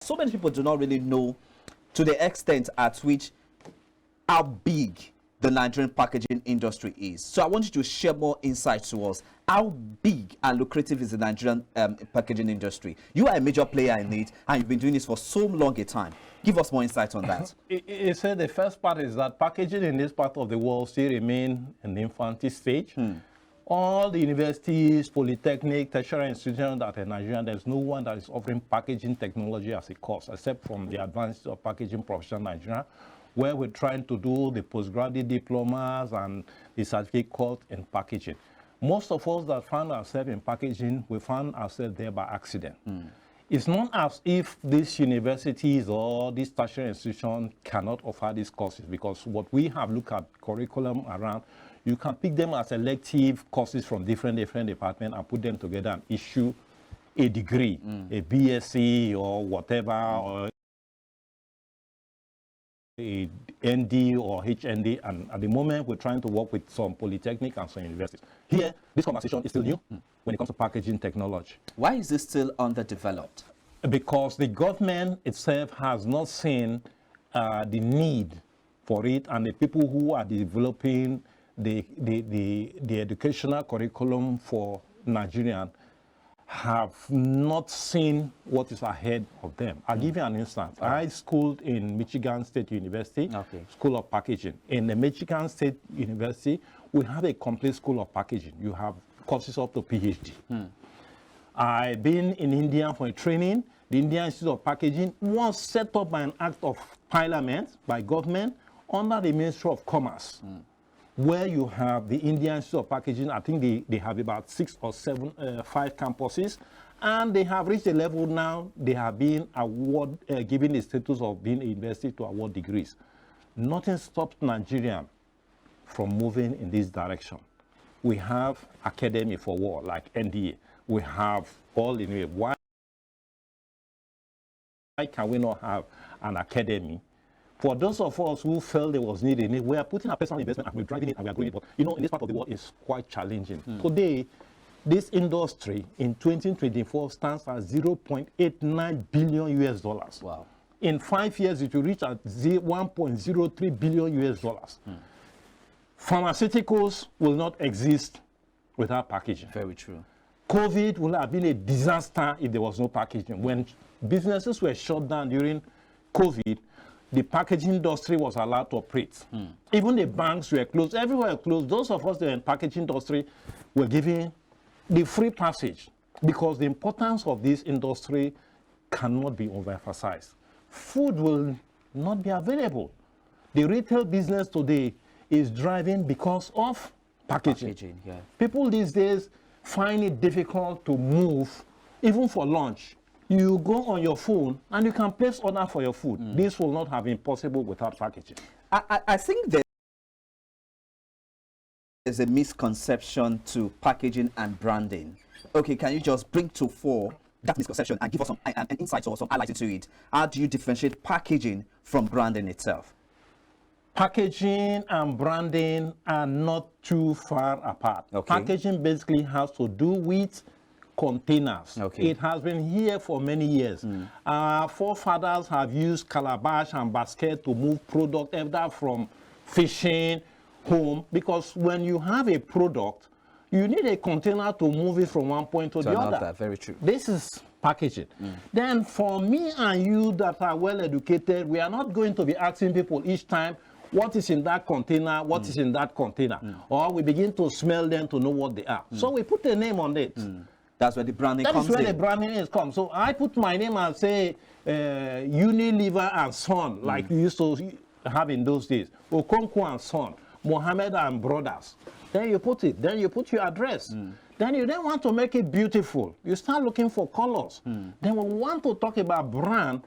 So many people do not really know to the extent at which how big the Nigerian packaging industry is. So I want you to share more insight to us. How big and lucrative is the Nigerian packaging industry? You are a major player in it, and you've been doing this for so long a time. Give us more insight on that. You said the first part is that packaging in this part of the world still remain in the infancy stage. All the universities, polytechnic, tertiary institutions that are in Nigeria, there's no one that is offering packaging technology as a course, except from the Advanced of Packaging Profession Nigeria, where we're trying to do the postgraduate diplomas and the certificate course in packaging. Most of us that found ourselves in packaging, we found ourselves there by accident. It's not as if these universities or these tertiary institutions cannot offer these courses, because what we have looked at curriculum around, you can pick them as elective courses from different departments and put them together and issue a degree, a BSc or whatever, or a ND or HND, and at the moment we're trying to work with some polytechnic and some universities. Here, this conversation is still new when it comes to packaging technology. Why is this still underdeveloped? Because the government itself has not seen the need for it, and the people who are developing the educational curriculum for Nigerians have not seen what is ahead of them. I'll give you an instance. I schooled in Michigan State University, School of Packaging. In the Michigan State University, we have a complete School of Packaging. You have courses up to PhD. I've been in India for a training. The Indian Institute of Packaging was set up by an act of parliament, by government, under the Ministry of Commerce, where you have the Indian Institute of Packaging. I think they have about 6 or 7, 5 campuses, and they have reached a level now, they have been given the status of being a university to award degrees. Nothing stops Nigeria from moving in this direction. We have Academy for War, like NDA. We have all in it. Why can we not have an academy? For those of us who felt there was need in it, we are putting our personal investment and we're driving it and we are growing it. But you know, in this part of the world, it's quite challenging. Today, this industry in 2024 stands at 0.89 billion US dollars. Wow. In 5 years, it will reach at 1.03 billion US dollars. Pharmaceuticals will not exist without packaging. Very true. COVID would have been a disaster if there was no packaging. When businesses were shut down during COVID, the packaging industry was allowed to operate. Even the banks were closed, everywhere closed. Those of us that are in packaging industry were given the free passage, because the importance of this industry cannot be overemphasized. Food will not be available. The retail business today is driving because of packaging. People these days find it difficult to move, even for lunch. You go on your phone and you can place order for your food. This will not have been possible without packaging. I think there's a misconception to packaging and branding. Okay, can you just bring to fore that misconception and give us some an insight or some highlight to it? How do you differentiate packaging from branding itself? Packaging and branding are not too far apart. Packaging basically has to do with containers. It has been here for many years. Our forefathers have used calabash and basket to move product either from fishing home, because when you have a product, you need a container to move it from one point to the other. Very true. This is packaging. Then for me and you that are well educated, we are not going to be asking people each time what is in that container, what is in that container, or we begin to smell them to know what they are. So we put a name on it. That's where the branding comes in. That is where the branding is come. So I put my name and say Unilever and Son, like we used to have in those days. Okonkwo and Son, Mohammed and Brothers. Then you put it. Then you put your address. Then you then want to make it beautiful. You start looking for colors. Then we want to talk about brand.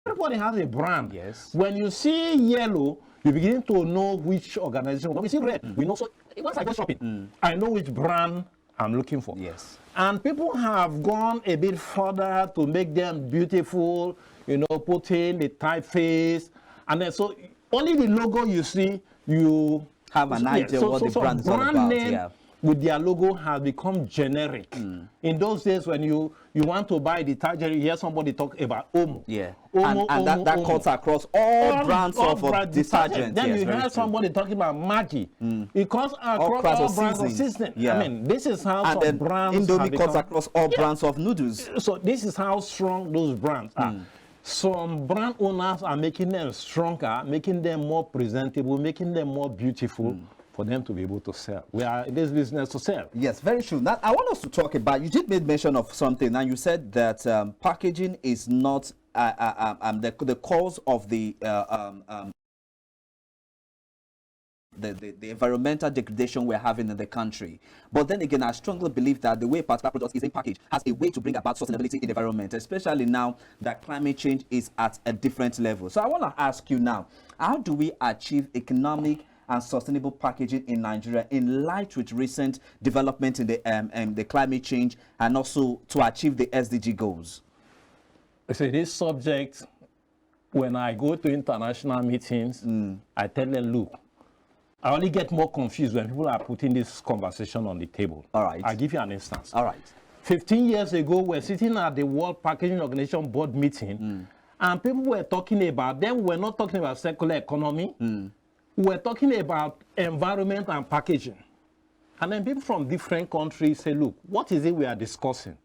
Everybody has a brand. When you see yellow, you begin to know which organization. When we see red, we know. So once I go shopping, I know which brand I'm looking for. And people have gone a bit further to make them beautiful, you know, put in the typeface, and then so only the logo you see, you have an idea what the brand is all about. Name with their logo has become generic. In those days, when you want to buy detergent, you hear somebody talk about Omo. Yeah. Omo, And Omo, that Omo. cuts across all brands of detergent. Then Yes, you very hear true. somebody talking about Maggi. It cuts across brands all of brands of seasonings. seasoning. Yeah. I mean, this is how And some then brands Indomie have cuts become. across all brands of noodles. So this is how strong those brands are. Some brand owners are making them stronger, making them more presentable, making them more beautiful for them to be able to sell. We are in this business to sell. Yes, very true. Now, I want us to talk about, you did make mention of something, and you said that packaging is not the cause of the environmental degradation we're having in the country. But then again, I strongly believe that the way particular product is packaged has a way to bring about sustainability in the environment, especially now that climate change is at a different level. So I want to ask you now, how do we achieve economic and sustainable packaging in Nigeria in light with recent development in the climate change, and also to achieve the SDG goals? You see, this subject, when I go to international meetings, I tell them, look, I only get more confused when people are putting this conversation on the table. All right. I'll give you an instance. All right. 15 years ago, we're sitting at the World Packaging Organization board meeting, and people were talking about, then we're not talking about circular economy, we're talking about environment and packaging. And then people from different countries say, look, what is it we are discussing?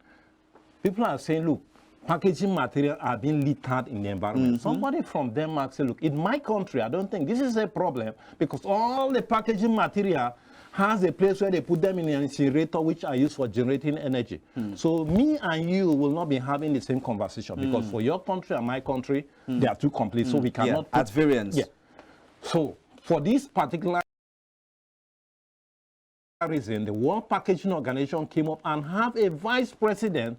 People are saying, look, packaging material are being littered in the environment. Somebody from Denmark said, look, in my country, I don't think this is a problem because all the packaging material has a place where they put them in an incinerator, which are used for generating energy. So me and you will not be having the same conversation because for your country and my country, they are too complete. So we cannot at variance. Yeah. So for this particular reason, the World Packaging Organization came up and have a vice president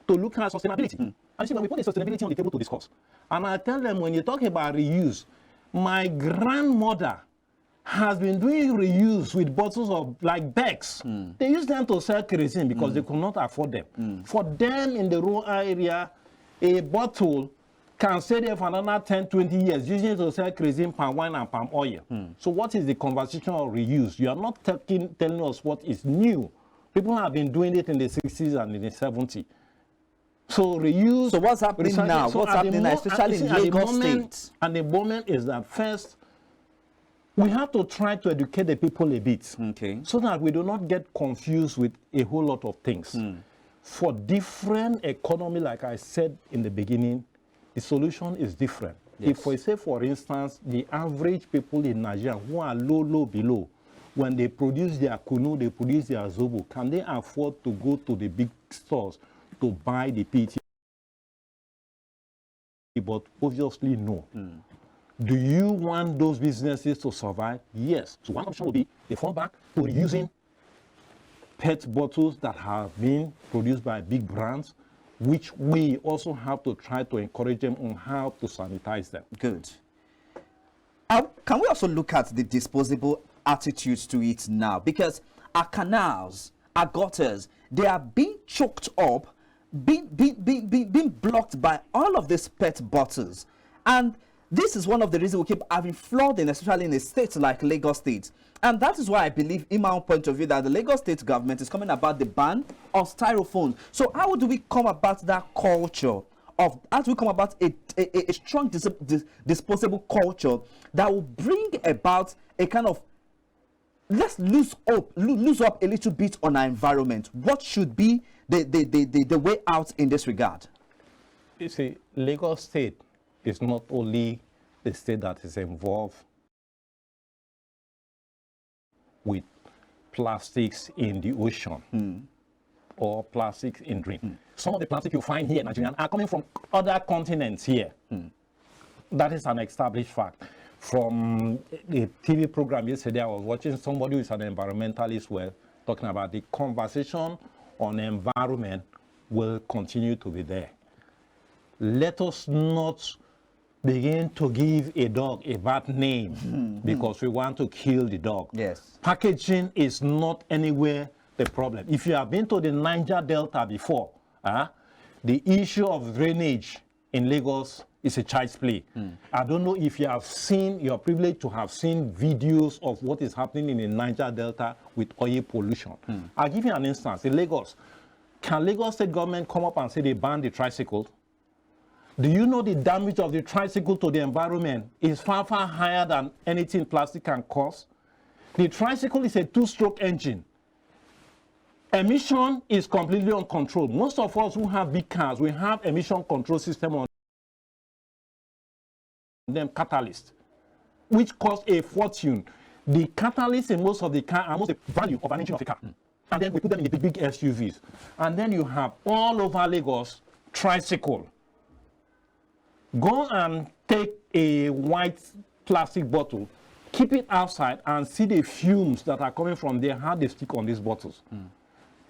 to look at sustainability. And you see, when we put the sustainability on the table to discuss, and I tell them, when you talk about reuse, my grandmother has been doing reuse with bottles of like bags. They use them to sell kerosene because they could not afford them. For them in the rural area, a bottle can stay there for another 10, 20 years, using it to sell kerosene, palm wine, and palm oil. So what is the conversation of reuse? You are not telling us what is new. People have been doing it in the 60s and in the 70s. So reuse. So what's happening now? So what's happening now, especially in Lagos State? And the moment is that first, we have to try to educate the people a bit, so that we do not get confused with a whole lot of things. For different economy, like I said in the beginning, the solution is different. Yes. If we say, for instance, the average people in Nigeria who are low below, when they produce their kunu, they produce their zobo, can they afford to go to the big stores to buy the PET? But obviously no. Do you want those businesses to survive? Yes. So one option will be they fall back to using PET bottles that have been produced by big brands, which we also have to try to encourage them on how to sanitize them. Good. Can we also look at the disposable attitudes to it now? Because our canals, our gutters, they are being choked up, being blocked by all of these PET bottles. And this is one of the reasons we keep having flooding, especially in a state like Lagos State. And that is why I believe, in my own point of view, that the Lagos State government is coming about the ban of styrofoam. So how do we come about that culture of, how do we come about a strong disposable culture that will bring about a kind of, let's lose up a little bit on our environment? What should be the way out in this regard? You see, Lagos State is not only the state that is involved with plastics in the ocean or plastics in drink. Some of the plastic you find here in Nigeria are coming from other continents here. That is an established fact. From a TV program yesterday, I was watching somebody who is an environmentalist were talking about the conversation on environment will continue to be there. Let us not begin to give a dog a bad name because we want to kill the dog. Yes. Packaging is not anywhere the problem. If you have been to the Niger Delta before, the issue of drainage in Lagos is a child's play. I don't know if you have seen, you're privileged to have seen videos of what is happening in the Niger Delta with oil pollution. I'll give you an instance. In Lagos, can Lagos state government come up and say they ban the tricycle? Do you know the damage of the tricycle to the environment is far, far higher than anything plastic can cause? The tricycle is a two-stroke engine. Emission is completely uncontrolled. Most of us who have big cars, we have emission control system on them, catalyst, which cost a fortune. The catalyst in most of the car are almost the value of an engine of a car. And then we put them in the big SUVs. And then you have all over Lagos tricycle. Go and take a white plastic bottle, keep it outside, and see the fumes that are coming from there, how they stick on these bottles.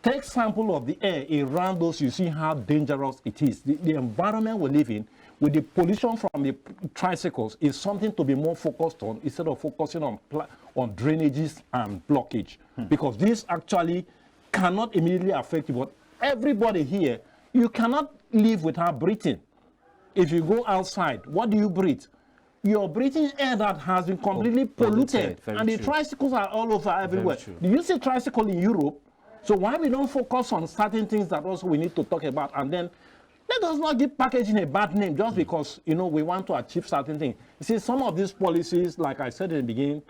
Take sample of the air around those, you see how dangerous it is. The environment we live in, with the pollution from the tricycles, is something to be more focused on instead of focusing on drainages and blockage. Because this actually cannot immediately affect you, but everybody here, you cannot live without breathing. If you go outside, what do you breathe? You're breathing air that has been completely polluted. And the tricycles are all over everywhere. Do you see tricycle in Europe? So why we don't focus on certain things that also we need to talk about, and then let us not give packaging a bad name just because, you know, we want to achieve certain things. You see, some of these policies, like I said in the beginning,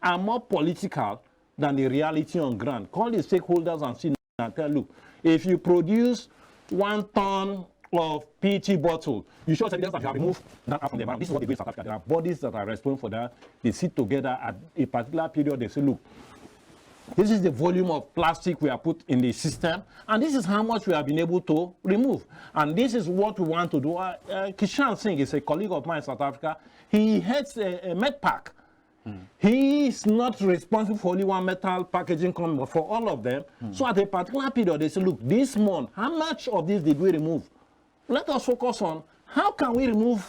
are more political than the reality on ground. Call the stakeholders and see and tell, look, if you produce 1 ton of PET bottle, you should tell us that you have removed that from the environment. This is what they do in South Africa. There are bodies that are responsible for that. They sit together at a particular period. They say, look, this is the volume of plastic we have put in the system, and this is how much we have been able to remove. And this is what we want to do. Kishan Singh is a colleague of mine in South Africa. He heads a med pack. He is not responsible for only one metal packaging company, but for all of them. So at a particular period, they say, look, this month, how much of this did we remove? Let us focus on how can we remove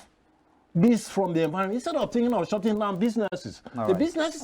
this from the environment instead of thinking of shutting down businesses. The businesses